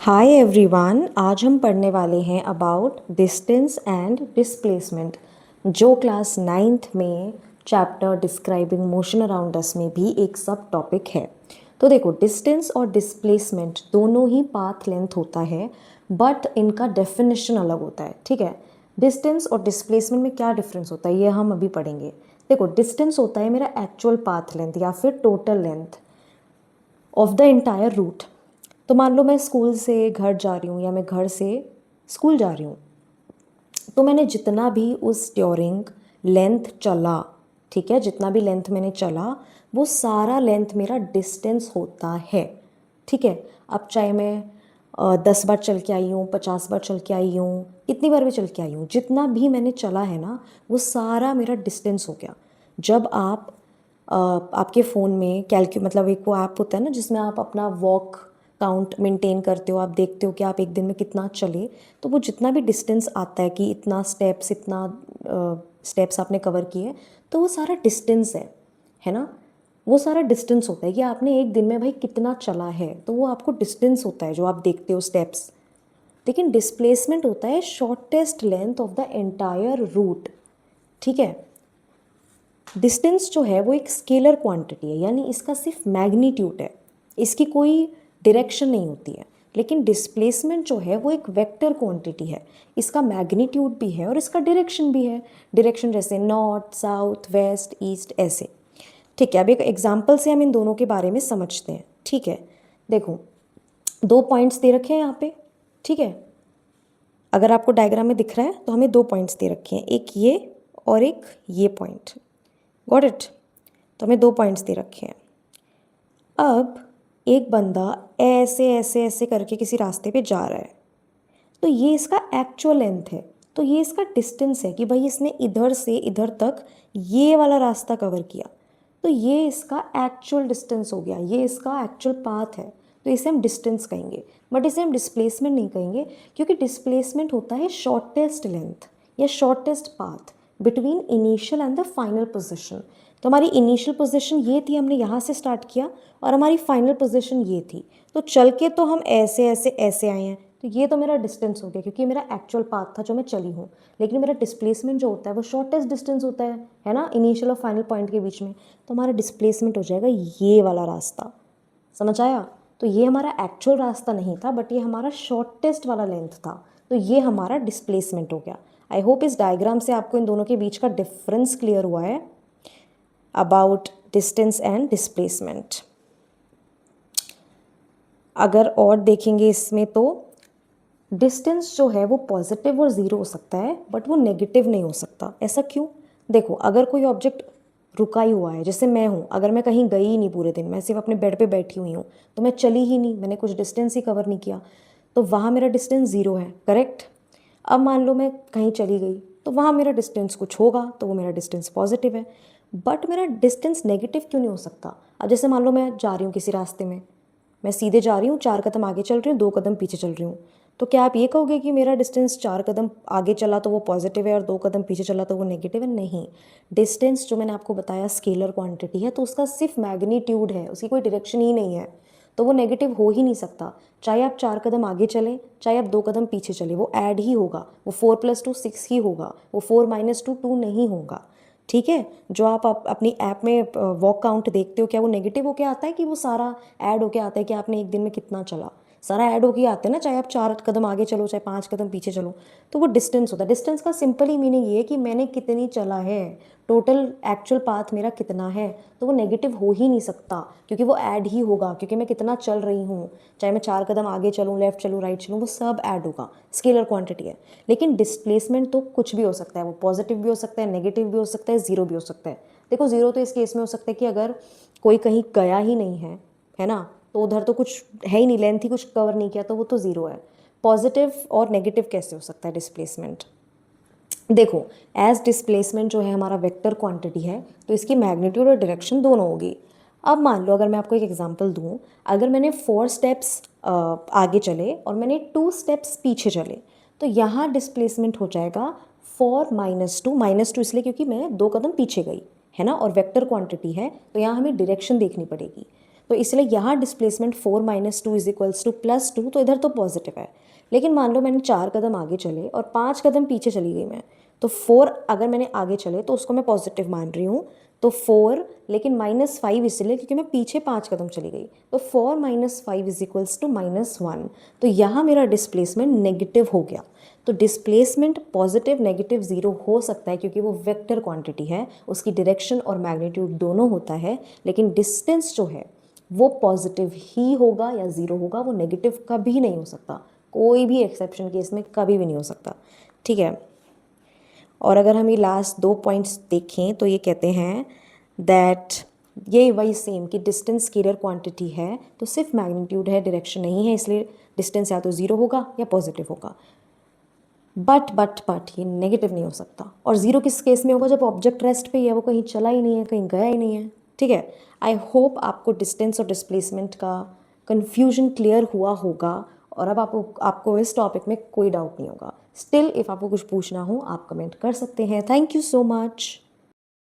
Hi everyone, आज हम पढ़ने वाले हैं अबाउट डिस्टेंस एंड डिस्प्लेसमेंट, जो क्लास नाइन्थ में chapter describing motion around us में भी एक सब टॉपिक है। तो देखो, डिस्टेंस और डिस्प्लेसमेंट दोनों ही पाथ लेंथ होता है, बट इनका डेफिनेशन अलग होता है। ठीक है, डिस्टेंस और डिस्प्लेसमेंट में क्या डिफरेंस होता है ये हम अभी पढ़ेंगे। देखो, डिस्टेंस होता है मेरा एक्चुअल पाथ लेंथ या फिर total length of the entire route. तो मान लो मैं स्कूल से घर जा रही हूँ या मैं घर से स्कूल जा रही हूँ, तो मैंने जितना भी उस ड्यूरिंग लेंथ चला, ठीक है, जितना भी लेंथ मैंने चला वो सारा लेंथ मेरा डिस्टेंस होता है। ठीक है, अब चाहे मैं 10 बार चल के आई हूँ, 50 बार चल के आई हूँ, कितनी बार भी चल के आई हूँ, जितना भी मैंने चला है ना वो सारा मेरा डिस्टेंस हो गया। जब आप आपके फ़ोन में मतलब एक वो ऐप होता है ना जिसमें आप अपना वॉक काउंट मेंटेन करते हो, आप देखते हो कि आप एक दिन में कितना चले, तो वो जितना भी डिस्टेंस आता है कि इतना स्टेप्स आपने कवर किए, तो वो सारा डिस्टेंस है ना। वो सारा डिस्टेंस होता है कि आपने एक दिन में भाई कितना चला है, तो वो आपको डिस्टेंस होता है जो आप देखते हो स्टेप्स। लेकिन डिस्प्लेसमेंट होता है shortest length of the entire route. ठीक है, डिस्टेंस जो है वो एक स्केलर क्वांटिटी है, यानी इसका सिर्फ मैग्नीट्यूड है, इसकी कोई डायरेक्शन नहीं होती है। लेकिन डिस्प्लेसमेंट जो है वो एक वेक्टर क्वांटिटी है, इसका मैग्नीट्यूड भी है और इसका डायरेक्शन भी है। डायरेक्शन जैसे नॉर्थ, साउथ, वेस्ट, ईस्ट, ऐसे। ठीक है, अब एक एग्जाम्पल से हम इन दोनों के बारे में समझते हैं। ठीक है, देखो, 2 पॉइंट्स दे रखे हैं यहाँ पे। ठीक है, अगर आपको डायग्राम में दिख रहा है तो हमें 2 पॉइंट्स दे रखे हैं, एक ये और एक ये पॉइंट। Got it? तो हमें 2 पॉइंट्स दे रखे हैं। अब एक बंदा ऐसे ऐसे ऐसे करके किसी रास्ते पे जा रहा है, तो ये इसका एक्चुअल लेंथ है, तो ये इसका डिस्टेंस है कि भाई इसने इधर से इधर तक ये वाला रास्ता कवर किया, तो ये इसका एक्चुअल डिस्टेंस हो गया, ये इसका एक्चुअल पाथ है, तो इसे हम डिस्टेंस कहेंगे। बट इसे हम डिस्प्लेसमेंट नहीं कहेंगे, क्योंकि डिस्प्लेसमेंट होता है शॉर्टेस्ट लेंथ या shortest path between initial and the final position. तो हमारी इनिशियल पोजीशन ये थी, हमने यहाँ से स्टार्ट किया, और हमारी फाइनल पोजीशन ये थी, तो चल के तो हम ऐसे ऐसे ऐसे आए हैं, तो ये तो मेरा डिस्टेंस हो गया क्योंकि मेरा एक्चुअल पाथ था जो मैं चली हूँ। लेकिन मेरा डिस्प्लेसमेंट जो होता है वो शॉर्टेस्ट डिस्टेंस होता है ना, इनिशियल और फाइनल पॉइंट के बीच में। तो हमारा डिस्प्लेसमेंट हो जाएगा ये वाला रास्ता। समझ आया? तो ये हमारा एक्चुअल रास्ता नहीं था, बट ये हमारा शॉर्टेस्ट वाला लेंथ था, तो ये हमारा डिस्प्लेसमेंट हो गया। आई होप इस डायग्राम से आपको इन दोनों के बीच का डिफरेंस क्लियर हुआ है अबाउट डिस्टेंस एंड डिस्प्लेसमेंट। अगर और देखेंगे इसमें, तो डिस्टेंस जो है वो पॉजिटिव और ज़ीरो हो सकता है, बट वो नेगेटिव नहीं हो सकता। ऐसा क्यों? देखो, अगर कोई ऑब्जेक्ट रुका ही हुआ है, जैसे मैं हूँ, अगर मैं कहीं गई ही नहीं पूरे दिन, मैं सिर्फ अपने बेड पे बैठी हुई हूँ, तो मैं चली ही नहीं, मैंने कुछ डिस्टेंस ही कवर नहीं किया, तो वहाँ मेरा डिस्टेंस ज़ीरो है। करेक्ट? अब मान लो मैं कहीं चली गई, तो वहाँ मेरा डिस्टेंस कुछ होगा, तो वो मेरा डिस्टेंस पॉजिटिव है। बट मेरा डिस्टेंस नेगेटिव क्यों नहीं हो सकता? अब जैसे मान लो मैं जा रही हूँ किसी रास्ते में, मैं सीधे जा रही हूँ, 4 कदम आगे चल रही हूँ, 2 कदम पीछे चल रही हूँ, तो क्या आप ये कहोगे कि मेरा डिस्टेंस 4 कदम आगे चला तो वो पॉजिटिव है और 2 कदम पीछे चला तो वो नेगेटिव है? नहीं। डिस्टेंस जो मैंने आपको बताया स्केलर क्वांटिटी है, तो उसका सिर्फ मैग्नीट्यूड है, उसकी कोई डायरेक्शन ही नहीं है, तो वो नेगेटिव हो ही नहीं सकता। चाहे आप 4 कदम आगे चलें, चाहे आप 2 कदम पीछे चले, वो ऐड ही होगा, वो 4 + 2 6 ही होगा, वो 4 - 2 2 नहीं होगा। ठीक है, जो आप अपनी ऐप में वॉक काउंट देखते हो, क्या वो नेगेटिव होके आता है कि वो सारा ऐड होके आता है कि आपने एक दिन में कितना चला? सारा ऐड होके आते हैं ना, चाहे आप 4 कदम आगे चलो, चाहे 5 कदम पीछे चलो, तो वो डिस्टेंस होता है। डिस्टेंस का सिंपल ही मीनिंग ये है कि मैंने कितनी चला है, टोटल एक्चुअल पाथ मेरा कितना है, तो वो नेगेटिव हो ही नहीं सकता, क्योंकि वो ऐड ही होगा, क्योंकि मैं कितना चल रही हूँ, चाहे मैं 4 कदम आगे चलूँ, लेफ्ट चलूँ, राइट चलूँ, वो सब ऐड होगा, स्केलर क्वांटिटी है। लेकिन डिस्प्लेसमेंट तो कुछ भी हो सकता है, वो पॉजिटिव भी हो सकता है, नेगेटिव भी हो सकता है, ज़ीरो भी हो सकता है। देखो, ज़ीरो तो इस केस में हो सकता है कि अगर कोई कहीं गया ही नहीं है ना, तो उधर तो कुछ है ही नहीं, लेंथ ही कुछ कवर नहीं किया, तो वो तो ज़ीरो है। पॉजिटिव और नेगेटिव कैसे हो सकता है डिस्प्लेसमेंट? देखो, एज डिस्प्लेसमेंट जो है हमारा वेक्टर क्वांटिटी है, तो इसकी मैग्नीट्यूड और डायरेक्शन दोनों होगी। अब मान लो, अगर मैं आपको एक एग्जांपल दूं, अगर मैंने 4 स्टेप्स आगे चले और मैंने 2 स्टेप्स पीछे चले, तो यहाँ डिस्प्लेसमेंट हो जाएगा 4 - 2, -2 इसलिए क्योंकि मैं 2 कदम पीछे गई, है ना, और वेक्टर क्वांटिटी है, तो यहाँ हमें डायरेक्शन देखनी पड़ेगी। तो इसलिए यहाँ डिस्प्लेसमेंट 4 - 2 = +2, तो इधर तो पॉजिटिव है। लेकिन मान लो मैंने 4 कदम आगे चले और 5 कदम पीछे चली गई मैं, तो 4 अगर मैंने आगे चले तो उसको मैं पॉजिटिव मान रही हूँ, तो 4 लेकिन -5 इसलिए क्योंकि मैं पीछे 5 कदम चली गई, तो 4 - 5 = -1। तो यहाँ मेरा डिस्प्लेसमेंट नेगेटिव हो गया। तो डिस्प्लेसमेंट पॉजिटिव, नेगेटिव, ज़ीरो हो सकता है क्योंकि वो वेक्टर क्वांटिटी है, उसकी डायरेक्शन और मैग्नीट्यूड दोनों होता है, लेकिन डिस्टेंस जो है वो पॉजिटिव ही होगा या ज़ीरो होगा, वो नेगेटिव कभी नहीं हो सकता। कोई भी एक्सेप्शन केस में कभी भी नहीं हो सकता, ठीक है। और अगर हम ये लास्ट 2 पॉइंट्स देखें तो ये कहते हैं दैट ये वही सेम कि डिस्टेंस स्केलर क्वांटिटी है, तो सिर्फ मैग्नीट्यूड है, डायरेक्शन नहीं है, इसलिए डिस्टेंस या तो ज़ीरो होगा या पॉजिटिव होगा। बट ये नेगेटिव नहीं हो सकता। और ज़ीरो किस केस में होगा? जब ऑब्जेक्ट रेस्ट पे ही है, वो कहीं चला ही नहीं है, कहीं गया ही नहीं है, ठीक है। आई होप आपको डिस्टेंस और डिस्प्लेसमेंट का कन्फ्यूजन क्लियर हुआ होगा और अब आपको इस टॉपिक में कोई डाउट नहीं होगा। स्टिल इफ़ आपको कुछ पूछना हो आप कमेंट कर सकते हैं। Thank you so much.